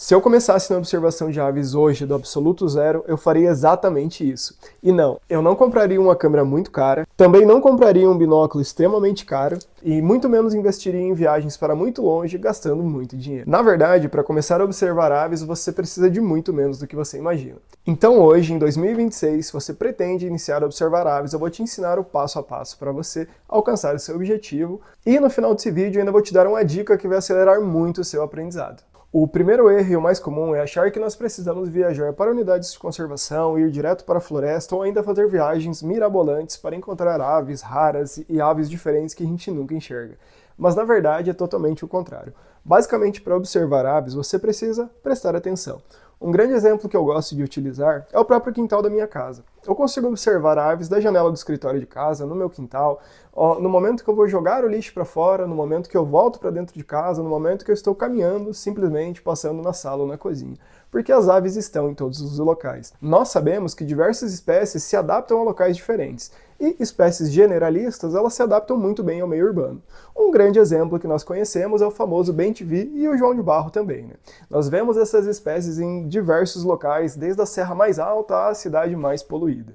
Se eu começasse na observação de aves hoje do absoluto zero, eu faria exatamente isso. E não, eu não compraria uma câmera muito cara, também não compraria um binóculo extremamente caro e muito menos investiria em viagens para muito longe, gastando muito dinheiro. Na verdade, para começar a observar aves, você precisa de muito menos do que você imagina. Então hoje, em 2026, se você pretende iniciar a observar aves, eu vou te ensinar o passo a passo para você alcançar o seu objetivo e no final desse vídeo eu ainda vou te dar uma dica que vai acelerar muito o seu aprendizado. O primeiro erro e o mais comum é achar que nós precisamos viajar para unidades de conservação, ir direto para a floresta ou ainda fazer viagens mirabolantes para encontrar aves raras e aves diferentes que a gente nunca enxerga. Mas na verdade é totalmente o contrário. Basicamente, para observar aves, você precisa prestar atenção. Um grande exemplo que eu gosto de utilizar é o próprio quintal da minha casa. Eu consigo observar aves da janela do escritório de casa, no meu quintal, no momento que eu vou jogar o lixo para fora, no momento que eu volto para dentro de casa, no momento que eu estou caminhando, simplesmente passando na sala ou na cozinha. Porque as aves estão em todos os locais. Nós sabemos que diversas espécies se adaptam a locais diferentes, e espécies generalistas elas se adaptam muito bem ao meio urbano. Um grande exemplo que nós conhecemos é o famoso bem-te-vi e o João de Barro também, né? Nós vemos essas espécies em diversos locais, desde a serra mais alta à cidade mais poluída.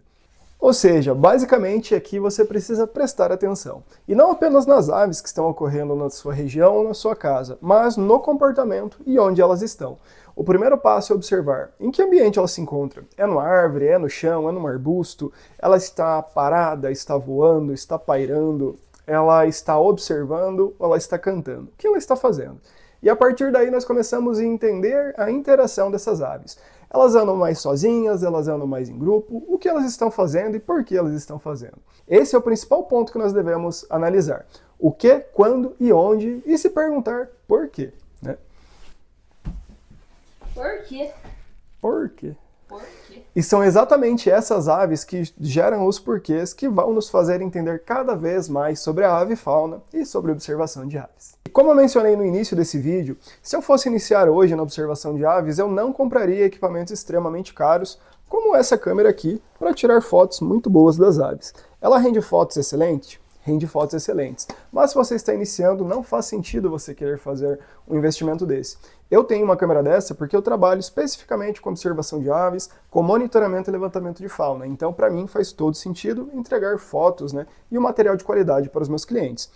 Ou seja, basicamente aqui você precisa prestar atenção. E não apenas nas aves que estão ocorrendo na sua região ou na sua casa, mas no comportamento e onde elas estão. O primeiro passo é observar em que ambiente ela se encontra. É numa árvore, é no chão, é num arbusto, ela está parada, está voando, está pairando, ela está observando ou ela está cantando. O que ela está fazendo? E a partir daí nós começamos a entender a interação dessas aves. Elas andam mais sozinhas, elas andam mais em grupo, o que elas estão fazendo e por que elas estão fazendo. Esse é o principal ponto que nós devemos analisar. O que, quando e onde, e se perguntar por quê, né? Por quê? Por quê? Por quê? E são exatamente essas aves que geram os porquês que vão nos fazer entender cada vez mais sobre a avifauna e sobre a observação de aves. E como eu mencionei no início desse vídeo, se eu fosse iniciar hoje na observação de aves, eu não compraria equipamentos extremamente caros, como essa câmera aqui, para tirar fotos muito boas das aves. Ela rende fotos excelentes? Rende fotos excelentes. Mas se você está iniciando, não faz sentido você querer fazer um investimento desse. Eu tenho uma câmera dessa porque eu trabalho especificamente com observação de aves, com monitoramento e levantamento de fauna. Então, para mim, faz todo sentido entregar fotos, né, e um material de qualidade para os meus clientes.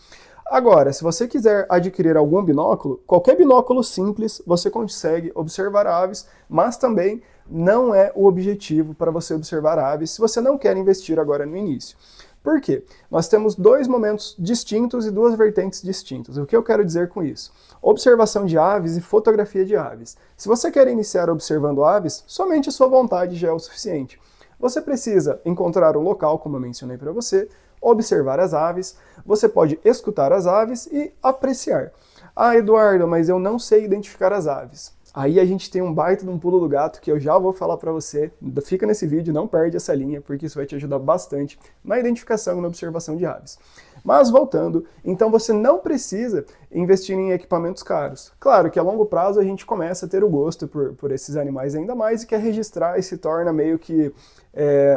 Agora, se você quiser adquirir algum binóculo, qualquer binóculo simples, você consegue observar aves, mas também não é o objetivo para você observar aves se você não quer investir agora no início. Por quê? Nós temos dois momentos distintos e duas vertentes distintas. O que eu quero dizer com isso? Observação de aves e fotografia de aves. Se você quer iniciar observando aves, somente a sua vontade já é o suficiente. Você precisa encontrar o local, como eu mencionei para você, observar as aves, você pode escutar as aves e apreciar. Ah, Eduardo, mas eu não sei identificar as aves. Aí a gente tem um baita de um pulo do gato que eu já vou falar para você. Fica nesse vídeo, não perde essa linha, porque isso vai te ajudar bastante na identificação e na observação de aves. Mas voltando, então você não precisa investir em equipamentos caros. Claro que a longo prazo a gente começa a ter o gosto por esses animais ainda mais e quer registrar e se torna meio que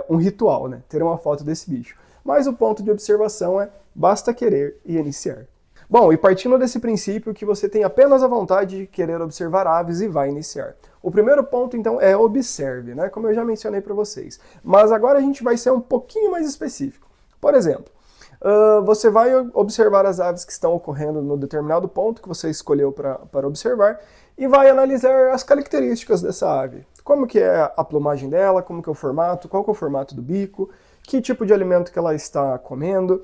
um ritual, né? Ter uma foto desse bicho. Mas o ponto de observação é basta querer e iniciar. Bom, e partindo desse princípio que você tem apenas a vontade de querer observar aves e vai iniciar. O primeiro ponto, então, é observe, né? Como eu já mencionei para vocês. Mas agora a gente vai ser um pouquinho mais específico. Por exemplo, você vai observar as aves que estão ocorrendo no determinado ponto que você escolheu para observar e vai analisar as características dessa ave. Como que é a plumagem dela, como que é o formato, qual que é o formato do bico, que tipo de alimento que ela está comendo,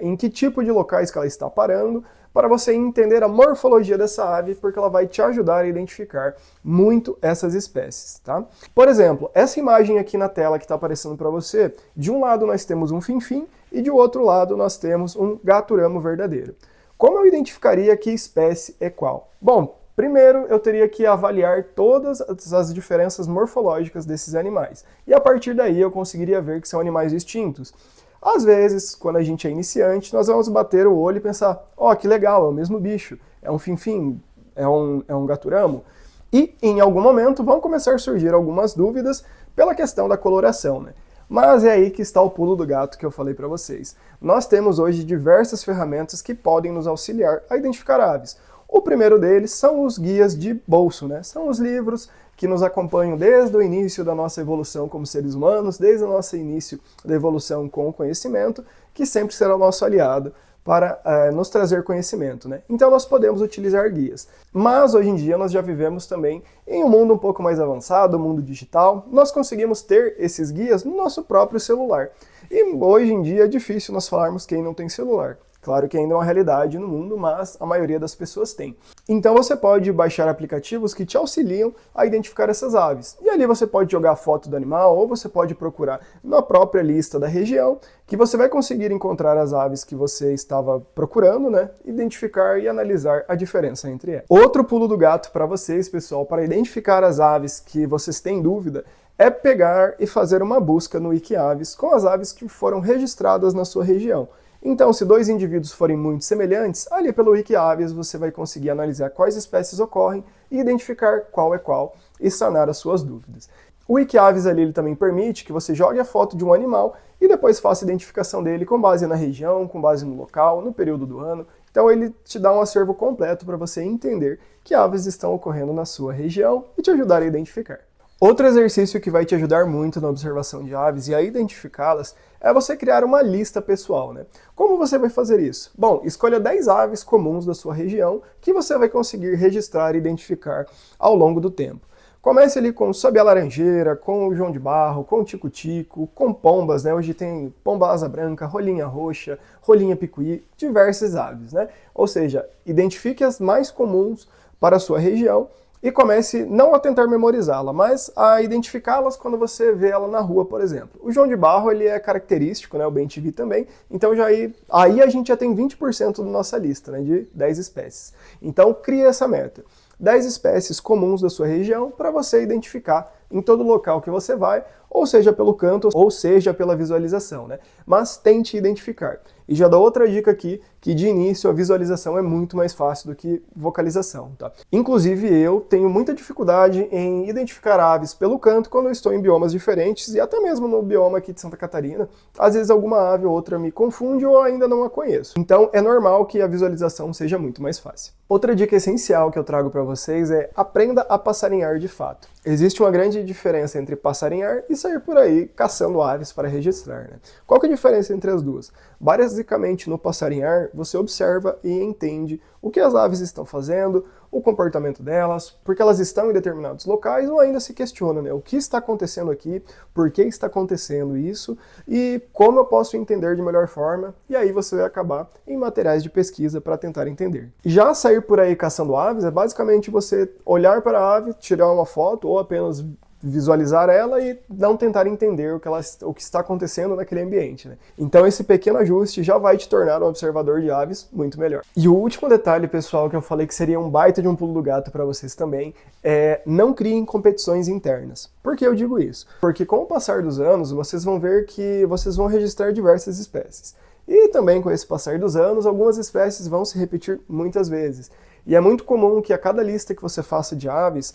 em que tipo de locais que ela está parando, para você entender a morfologia dessa ave, porque ela vai te ajudar a identificar muito essas espécies, tá? Por exemplo, essa imagem aqui na tela que está aparecendo para você, de um lado nós temos um finfim e de outro lado nós temos um gaturamo verdadeiro. Como eu identificaria que espécie é qual? Bom, primeiro, eu teria que avaliar todas as diferenças morfológicas desses animais. E a partir daí eu conseguiria ver que são animais distintos. Às vezes, quando a gente é iniciante, nós vamos bater o olho e pensar, ó, que legal, é o mesmo bicho, é um finfim, é um gaturamo. E em algum momento vão começar a surgir algumas dúvidas pela questão da coloração, né? Mas é aí que está o pulo do gato que eu falei para vocês. Nós temos hoje diversas ferramentas que podem nos auxiliar a identificar aves. O primeiro deles são os guias de bolso, né? São os livros que nos acompanham desde o início da nossa evolução como seres humanos, desde o nosso início da evolução com o conhecimento, que sempre será o nosso aliado para nos trazer conhecimento, né? Então nós podemos utilizar guias. Mas hoje em dia nós já vivemos também em um mundo um pouco mais avançado, um mundo digital. Nós conseguimos ter esses guias no nosso próprio celular. E hoje em dia é difícil nós falarmos quem não tem celular. Claro que ainda é uma realidade no mundo, mas a maioria das pessoas tem. Então você pode baixar aplicativos que te auxiliam a identificar essas aves. E ali você pode jogar a foto do animal, ou você pode procurar na própria lista da região, que você vai conseguir encontrar as aves que você estava procurando, né? Identificar e analisar a diferença entre elas. Outro pulo do gato para vocês, pessoal, para identificar as aves que vocês têm dúvida, é pegar e fazer uma busca no Wikiaves com as aves que foram registradas na sua região. Então, se dois indivíduos forem muito semelhantes, ali pelo Wikiaves você vai conseguir analisar quais espécies ocorrem e identificar qual é qual e sanar as suas dúvidas. O Wikiaves ali ele também permite que você jogue a foto de um animal e depois faça a identificação dele com base na região, com base no local, no período do ano. Então ele te dá um acervo completo para você entender que aves estão ocorrendo na sua região e te ajudar a identificar. Outro exercício que vai te ajudar muito na observação de aves e a identificá-las é você criar uma lista pessoal, né? Como você vai fazer isso? Bom, escolha 10 aves comuns da sua região que você vai conseguir registrar e identificar ao longo do tempo. Comece ali com sabiá-laranjeira, com o João de Barro, com o tico-tico, com pombas, né? Hoje tem pomba asa branca, rolinha roxa, rolinha picuí, diversas aves, né? Ou seja, identifique as mais comuns para a sua região e comece não a tentar memorizá-la, mas a identificá-las quando você vê ela na rua, por exemplo. O João de Barro ele é característico, né? O bem-te-vi também, então já aí a gente já tem 20% da nossa lista, né? De 10 espécies. Então crie essa meta. 10 espécies comuns da sua região para você identificar em todo local que você vai, ou seja pelo canto, ou seja pela visualização, né? Mas tente identificar. E já dou outra dica aqui, que de início a visualização é muito mais fácil do que vocalização, tá? Inclusive eu tenho muita dificuldade em identificar aves pelo canto quando eu estou em biomas diferentes, e até mesmo no bioma aqui de Santa Catarina, às vezes alguma ave ou outra me confunde ou ainda não a conheço. Então é normal que a visualização seja muito mais fácil. Outra dica essencial que eu trago para vocês é aprenda a passarinhar de fato. Existe uma grande diferença entre passarinhar e sair por aí caçando aves para registrar, né? Qual que é a diferença entre as duas? Basicamente, no passarinhar, você observa e entende o que as aves estão fazendo, o comportamento delas, porque elas estão em determinados locais ou ainda se questiona, né? O que está acontecendo aqui, por que está acontecendo isso e como eu posso entender de melhor forma, e aí você vai acabar em materiais de pesquisa para tentar entender. Já sair por aí caçando aves é basicamente você olhar para a ave, tirar uma foto ou apenas visualizar ela e não tentar entender o que está acontecendo naquele ambiente, né? Então esse pequeno ajuste já vai te tornar um observador de aves muito melhor. E o último detalhe, pessoal, que eu falei que seria um baita de um pulo do gato para vocês também, é não criem competições internas. Por que eu digo isso? Porque com o passar dos anos, vocês vão ver que vocês vão registrar diversas espécies. E também com esse passar dos anos, algumas espécies vão se repetir muitas vezes. E é muito comum que a cada lista que você faça de aves,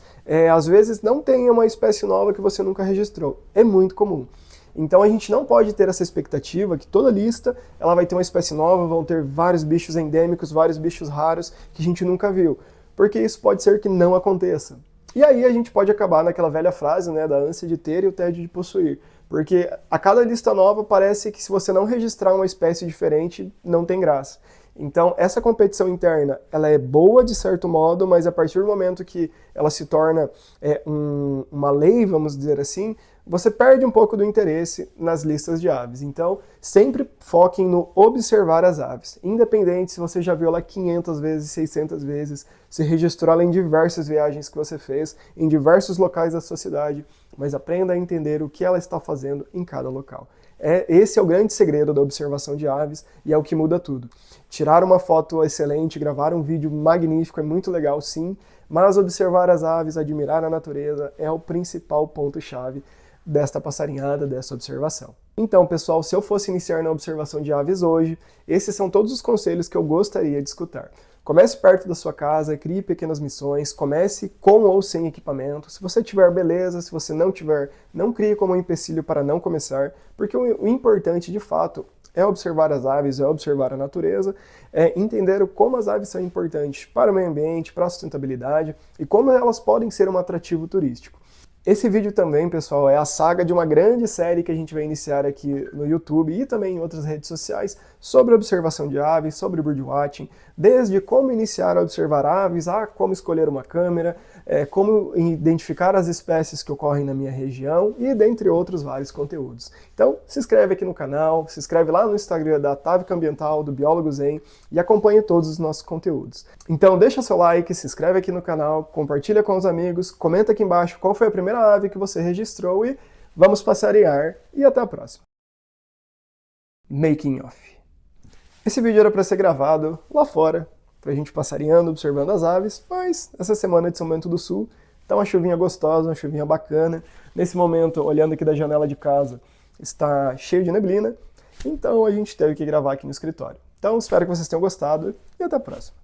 às vezes não tenha uma espécie nova que você nunca registrou. É muito comum. Então a gente não pode ter essa expectativa que toda lista ela vai ter uma espécie nova, vão ter vários bichos endêmicos, vários bichos raros que a gente nunca viu. Porque isso pode ser que não aconteça. E aí a gente pode acabar naquela velha frase, né, da ânsia de ter e o tédio de possuir. Porque a cada lista nova parece que se você não registrar uma espécie diferente, não tem graça. Então, essa competição interna, ela é boa de certo modo, mas a partir do momento que ela se torna uma lei, vamos dizer assim, você perde um pouco do interesse nas listas de aves. Então, sempre foquem no observar as aves. Independente se você já viu ela 500 vezes, 600 vezes, se registrou ela em diversas viagens que você fez, em diversos locais da sua cidade, mas aprenda a entender o que ela está fazendo em cada local. Esse é o grande segredo da observação de aves e é o que muda tudo. Tirar uma foto excelente, gravar um vídeo magnífico é muito legal, sim, mas observar as aves, admirar a natureza é o principal ponto-chave desta passarinhada, dessa observação. Então, pessoal, se eu fosse iniciar na observação de aves hoje, esses são todos os conselhos que eu gostaria de escutar. Comece perto da sua casa, crie pequenas missões, comece com ou sem equipamento. Se você tiver, beleza. Se você não tiver, não crie como um empecilho para não começar, porque o importante, de fato, é observar as aves, é observar a natureza, é entender como as aves são importantes para o meio ambiente, para a sustentabilidade e como elas podem ser um atrativo turístico. Esse vídeo também, pessoal, é a saga de uma grande série que a gente vai iniciar aqui no YouTube e também em outras redes sociais sobre observação de aves, sobre birdwatching, desde como iniciar a observar aves, a como escolher uma câmera, como identificar as espécies que ocorrem na minha região e dentre outros vários conteúdos. Então, se inscreve aqui no canal, se inscreve lá no Instagram da Távica Ambiental, do Biólogo Zen e acompanhe todos os nossos conteúdos. Então, deixa seu like, se inscreve aqui no canal, compartilha com os amigos, comenta aqui embaixo qual foi a primeira ave que você registrou e vamos passarear e até a próxima. Making of. Esse vídeo era para ser gravado lá fora, pra gente passareando, observando as aves, mas essa semana de São Bento do Sul tá uma chuvinha gostosa, uma chuvinha bacana. Nesse momento, olhando aqui da janela de casa, está cheio de neblina, então a gente teve que gravar aqui no escritório. Então espero que vocês tenham gostado e até a próxima.